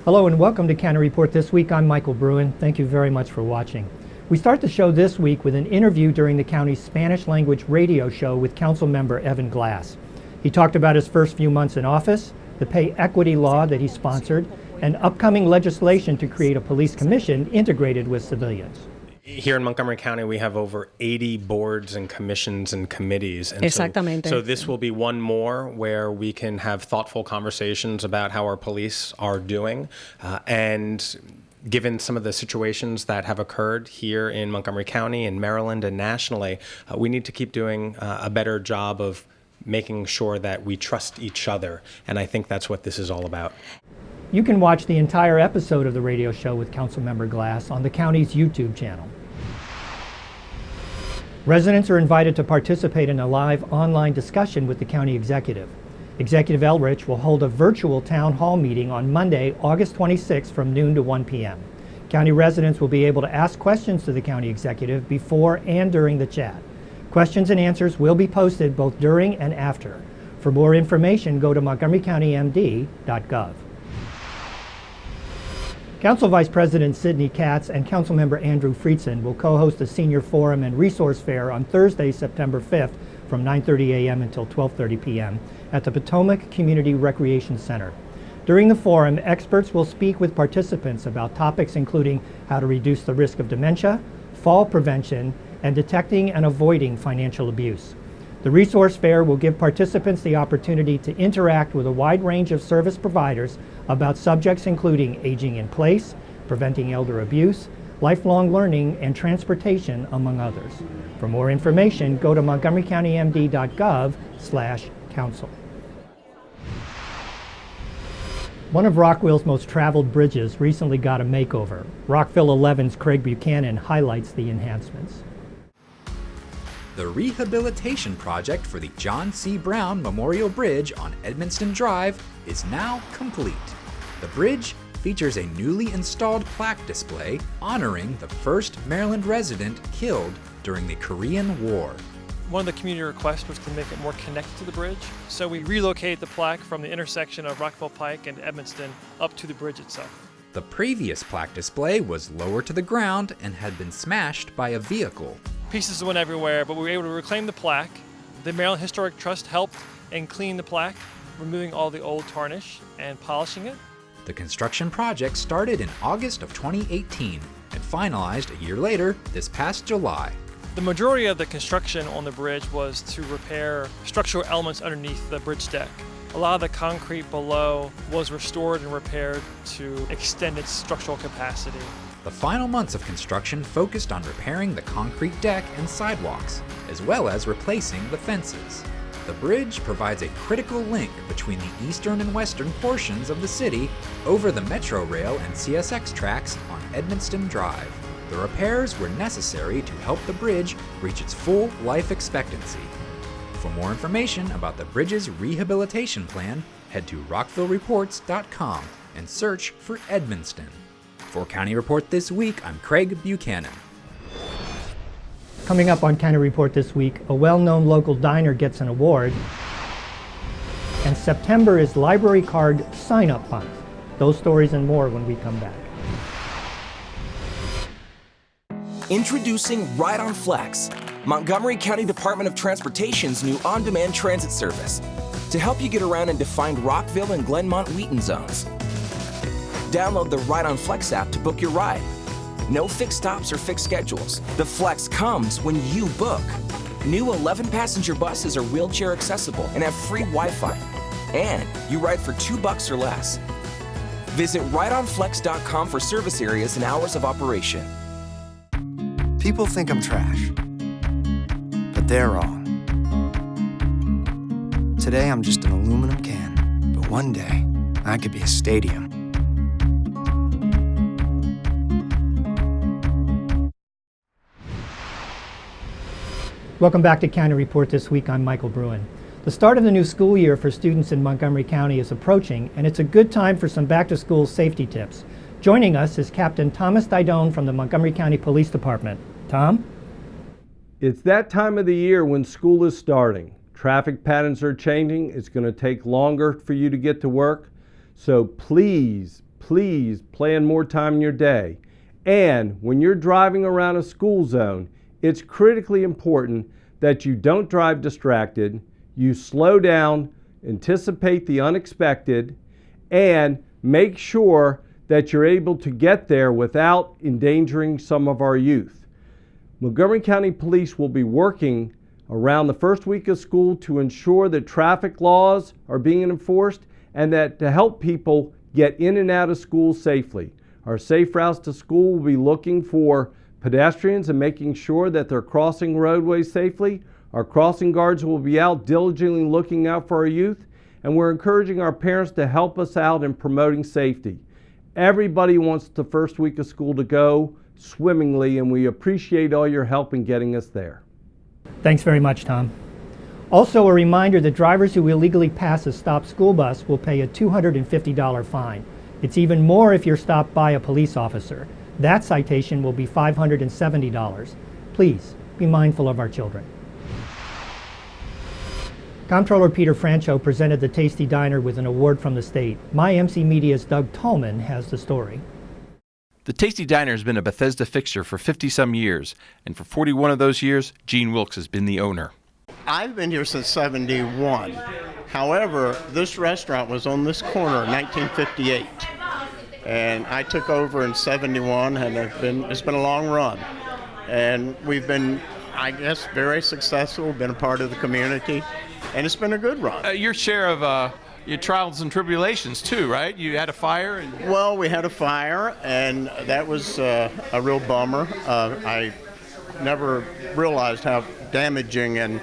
Hello and welcome to County Report This Week. I'm Michael Bruen. Thank you very much for watching. We start the show this week with an interview during the county's Spanish language radio show with Councilmember Evan Glass. He talked about his first few months in office, the pay equity law that he sponsored, and upcoming legislation to create a police commission integrated with civilians. Here in Montgomery County, we have over 80 boards and commissions and committees. And Exactamente. So this will be one more where we can have thoughtful conversations about how our police are doing. And given some of the situations that have occurred here in Montgomery County and Maryland and nationally, we need to keep doing a better job of making sure that we trust each other. And I think that's what this is all about. You can watch the entire episode of the radio show with Councilmember Glass on the county's YouTube channel. Residents are invited to participate in a live online discussion with the county executive. Executive Elrich will hold a virtual town hall meeting on Monday, August 26th from noon to 1 p.m. County residents will be able to ask questions to the county executive before and during the chat. Questions and answers will be posted both during and after. For more information, go to montgomerycountymd.gov. Council Vice President Sidney Katz and Councilmember Andrew Friedson will co-host a senior forum and resource fair on Thursday, September 5th from 9:30 a.m. until 12:30 p.m. at the Potomac Community Recreation Center. During the forum, experts will speak with participants about topics including how to reduce the risk of dementia, fall prevention, and detecting and avoiding financial abuse. The resource fair will give participants the opportunity to interact with a wide range of service providers about subjects including aging in place, preventing elder abuse, lifelong learning, and transportation, among others. For more information, go to montgomerycountymd.gov/council. One of Rockville's most traveled bridges recently got a makeover. Rockville 11's Craig Buchanan highlights the enhancements. The rehabilitation project for the John C. Brown Memorial Bridge on Edmonston Drive is now complete. The bridge features a newly installed plaque display honoring the first Maryland resident killed during the Korean War. One of the community requests was to make it more connected to the bridge, so we relocated the plaque from the intersection of Rockville Pike and Edmonston up to the bridge itself. The previous plaque display was lower to the ground and had been smashed by a vehicle. Pieces went everywhere, but we were able to reclaim the plaque. The Maryland Historic Trust helped and cleaned the plaque, removing all the old tarnish and polishing it. The construction project started in August of 2018 and finalized a year later this past July. The majority of the construction on the bridge was to repair structural elements underneath the bridge deck. A lot of the concrete below was restored and repaired to extend its structural capacity. The final months of construction focused on repairing the concrete deck and sidewalks, as well as replacing the fences. The bridge provides a critical link between the eastern and western portions of the city over the Metro Rail and CSX tracks on Edmonston Drive. The repairs were necessary to help the bridge reach its full life expectancy. For more information about the bridge's rehabilitation plan, head to rockvillereports.com and search for Edmonston. For County Report This Week, I'm Craig Buchanan. Coming up on County Report This Week, a well-known local diner gets an award, and September is Library Card Sign-Up Month. Those stories and more when we come back. Introducing Ride on Flex, Montgomery County Department of Transportation's new on-demand transit service to help you get around in defined Rockville and Glenmont-Wheaton zones. Download the Ride on Flex app to book your ride. No fixed stops or fixed schedules. The Flex comes when you book. New 11-passenger buses are wheelchair accessible and have free Wi-Fi. And you ride for $2 or less. Visit rideonflex.com for service areas and hours of operation. People think I'm trash, but they're wrong. Today I'm just an aluminum can, but one day I could be a stadium. Welcome back to County Report This Week. I'm Michael Bruen. The start of the new school year for students in Montgomery County is approaching, and it's a good time for some back-to-school safety tips. Joining us is Captain Thomas Didone from the Montgomery County Police Department. Tom? It's that time of the year when school is starting. Traffic patterns are changing. It's going to take longer for you to get to work. So please please plan more time in your day. And when you're driving around a school zone, it's critically important that you don't drive distracted, you slow down, anticipate the unexpected, and make sure that you're able to get there without endangering some of our youth. Montgomery County Police will be working around the first week of school to ensure that traffic laws are being enforced and that to help people get in and out of school safely. Our Safe Routes to School will be looking for pedestrians and making sure that they're crossing roadways safely. Our crossing guards will be out diligently looking out for our youth, and we're encouraging our parents to help us out in promoting safety. Everybody wants the first week of school to go swimmingly, and we appreciate all your help in getting us there. Thanks very much, Tom. Also, a reminder that drivers who illegally pass a stopped school bus will pay a $250 fine. It's even more if you're stopped by a police officer. That citation will be $570. Please be mindful of our children. Comptroller Peter Francho presented the Tasty Diner with an award from the state. My MC Media's Doug Tolman has the story. The Tasty Diner has been a Bethesda fixture for 50-some years, and for 41 of those years, Gene Wilkes has been the owner. I've been here since '71. However, this restaurant was on this corner in 1958, and I took over in '71, and it's been a long run. And we've been, I guess, very successful, been a part of the community, and it's been a good run. Your share of your trials and tribulations, too, right? You had a fire? Well, we had a fire, and that was a real bummer. I never realized how damaging and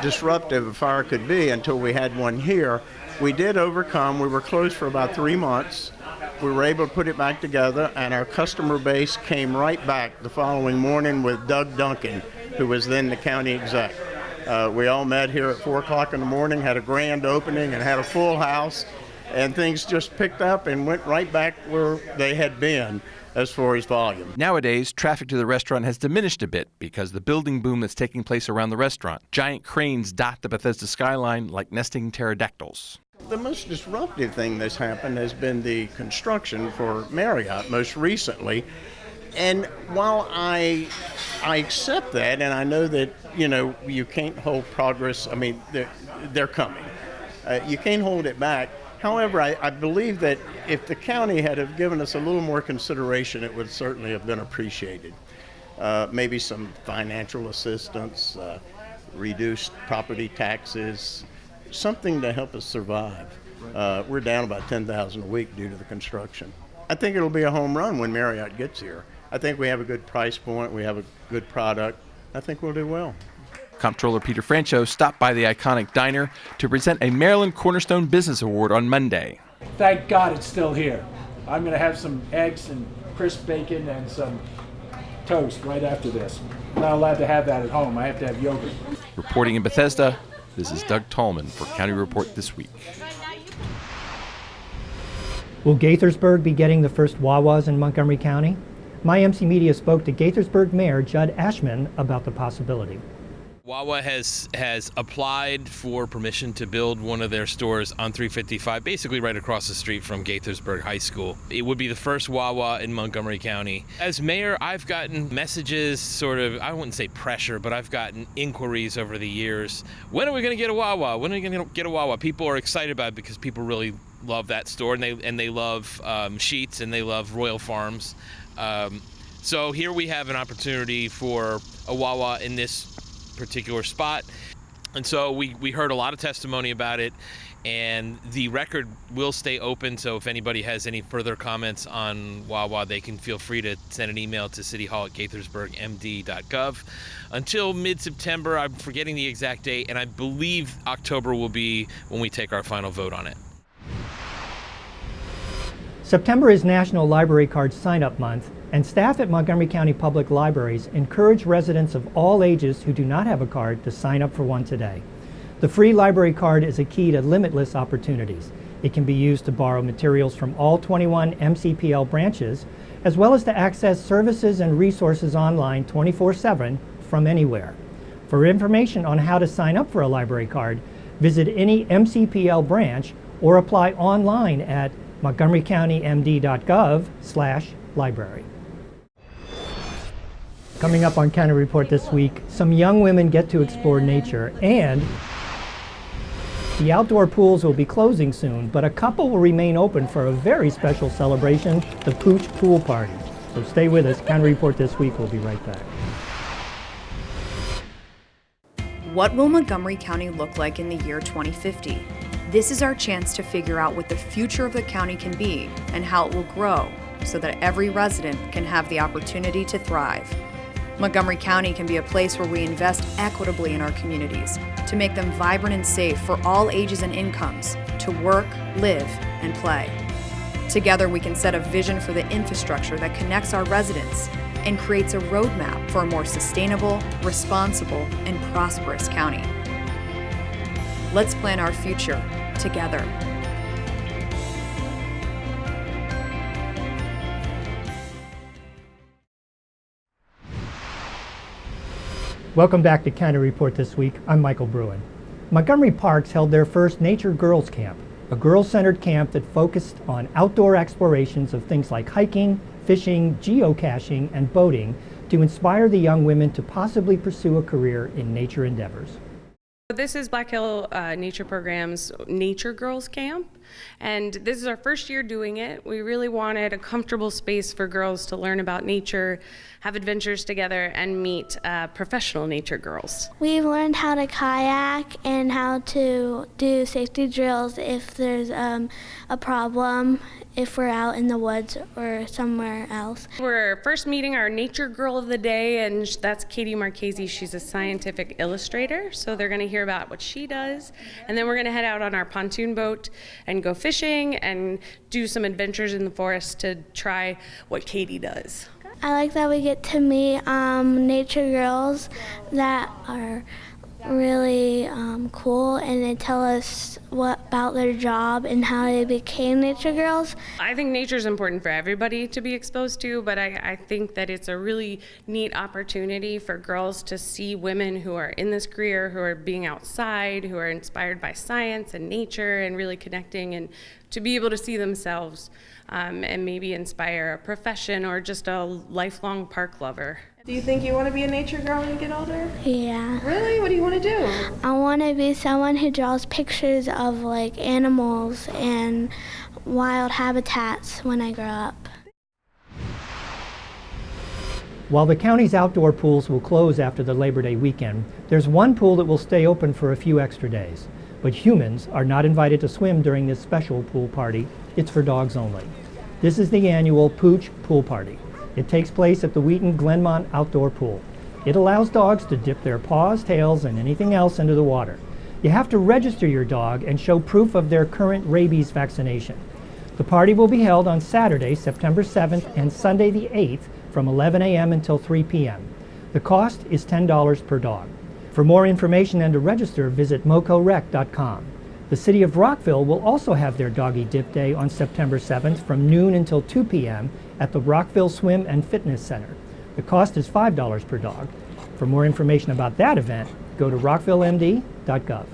disruptive a fire could be until we had one here. We did overcome. We were closed for about 3 months. We were able to put it back together, and our customer base came right back the following morning with Doug Duncan, who was then the county exec. We all met here at 4 o'clock in the morning, had a grand opening, and had a full house, and things just picked up and went right back where they had been as far as volume. Nowadays, traffic to the restaurant has diminished a bit because the building boom that's taking place around the restaurant. Giant cranes dot the Bethesda skyline like nesting pterodactyls. The most disruptive thing that's happened has been the construction for Marriott most recently. And while I accept that, and I know that, you can't hold progress, I mean, they're coming. You can't hold it back. However, I believe that if the county had have given us a little more consideration, it would certainly have been appreciated. Maybe some financial assistance, reduced property taxes, something to help us survive. We're down about $10,000 a week due to the construction. I think it'll be a home run when Marriott gets here. I think we have a good price point, we have a good product. I think we'll do well. Comptroller Peter Francho stopped by the iconic diner to present a Maryland Cornerstone Business Award on Monday. Thank God it's still here. I'm going to have some eggs and crisp bacon and some toast right after this. I'm not allowed to have that at home. I have to have yogurt. Reporting in Bethesda, this is Doug Tolman for County Report This Week. Will Gaithersburg be getting the first Wawas in Montgomery County? My MC Media spoke to Gaithersburg Mayor Judd Ashman about the possibility. Wawa has applied for permission to build one of their stores on 355, basically right across the street from Gaithersburg High School. It would be the first Wawa in Montgomery County. As mayor, I've gotten messages, sort of, I wouldn't say pressure, but I've gotten inquiries over the years. When are we going to get a Wawa? When are we going to get a Wawa? People are excited about it because people really love that store, and they love Sheetz, and they love Royal Farms. So here we have an opportunity for a Wawa in this particular spot, and so we heard a lot of testimony about it, and the record will stay open, so if anybody has any further comments on Wawa, they can feel free to send an email to cityhall@gaithersburgmd.gov. Until mid-September, I'm forgetting the exact date, and I believe October will be when we take our final vote on it. September is National Library Card Sign-Up Month, and staff at Montgomery County Public Libraries encourage residents of all ages who do not have a card to sign up for one today. The free library card is a key to limitless opportunities. It can be used to borrow materials from all 21 MCPL branches, as well as to access services and resources online 24/7 from anywhere. For information on how to sign up for a library card, visit any MCPL branch or apply online at montgomerycountymd.gov/library. Coming up on County Report this week, some young women get to explore nature, and the outdoor pools will be closing soon, but a couple will remain open for a very special celebration, the Pooch Pool Party. So stay with us. County Report this week. We'll be right back. What will Montgomery County look like in the year 2050? This is our chance to figure out what the future of the county can be and how it will grow so that every resident can have the opportunity to thrive. Montgomery County can be a place where we invest equitably in our communities to make them vibrant and safe for all ages and incomes to work, live, and play. Together we can set a vision for the infrastructure that connects our residents and creates a roadmap for a more sustainable, responsible, and prosperous county. Let's plan our future together. Welcome back to County Report this week. I'm Michael Bruen. Montgomery Parks held their first Nature Girls Camp, a girls-centered camp that focused on outdoor explorations of things like hiking, fishing, geocaching, and boating to inspire the young women to possibly pursue a career in nature endeavors. This is Black Hill Nature Program's Nature Girls Camp, and this is our first year doing it. We really wanted a comfortable space for girls to learn about nature, have adventures together, and meet professional nature girls. We've learned how to kayak and how to do safety drills if there's a problem, if we're out in the woods or somewhere else. We're first meeting our Nature Girl of the Day, and that's Katie Marchese. She's a scientific illustrator, so they're going to hear about what she does. And then we're going to head out on our pontoon boat and go fishing and do some adventures in the forest to try what Katie does. I like that we get to meet nature girls that are really cool, and they tell us what about their job and how they became nature girls. I think nature is important for everybody to be exposed to, but I think that it's a really neat opportunity for girls to see women who are in this career, who are being outside, who are inspired by science and nature and really connecting, and to be able to see themselves and maybe inspire a profession or just a lifelong park lover. Do you think you want to be a nature girl when you get older? Yeah. Really? What do you want to do? I want to be someone who draws pictures of like animals and wild habitats when I grow up. While the county's outdoor pools will close after the Labor Day weekend, there's one pool that will stay open for a few extra days. But humans are not invited to swim during this special pool party. It's for dogs only. This is the annual Pooch Pool Party. It takes place at the Wheaton Glenmont Outdoor Pool. It allows dogs to dip their paws, tails, and anything else into the water. You have to register your dog and show proof of their current rabies vaccination. The party will be held on Saturday, September 7th and Sunday the 8th from 11 a.m. until 3 p.m. The cost is $10 per dog. For more information and to register, visit mocorec.com. The city of Rockville will also have their Doggy Dip Day on September 7th from noon until 2 p.m. at the Rockville Swim and Fitness Center. The cost is $5 per dog. For more information about that event, go to rockvillemd.gov.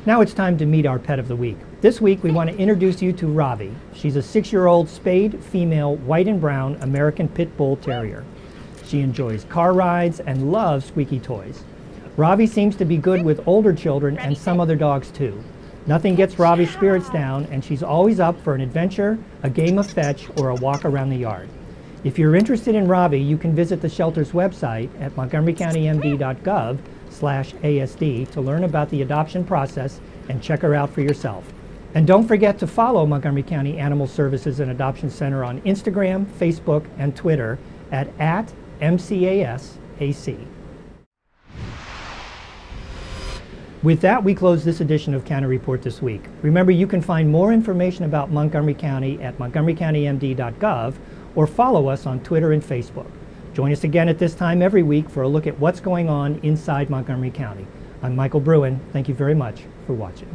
Now it's time to meet our pet of the week. This week we want to introduce you to Ravi. She's a 6-year-old spayed female white and brown American Pit Bull Terrier. She enjoys car rides and loves squeaky toys. Ravi seems to be good with older children and some other dogs too. Nothing gets Ravi's spirits down, and she's always up for an adventure, a game of fetch, or a walk around the yard. If you're interested in Ravi, you can visit the shelter's website at montgomerycountymd.gov/ASD to learn about the adoption process and check her out for yourself. And don't forget to follow Montgomery County Animal Services and Adoption Center on Instagram, Facebook, and Twitter at @MCASAC. With that, we close this edition of County Report this week. Remember, you can find more information about Montgomery County at montgomerycountymd.gov or follow us on Twitter and Facebook. Join us again at this time every week for a look at what's going on inside Montgomery County. I'm Michael Bruen. Thank you very much for watching.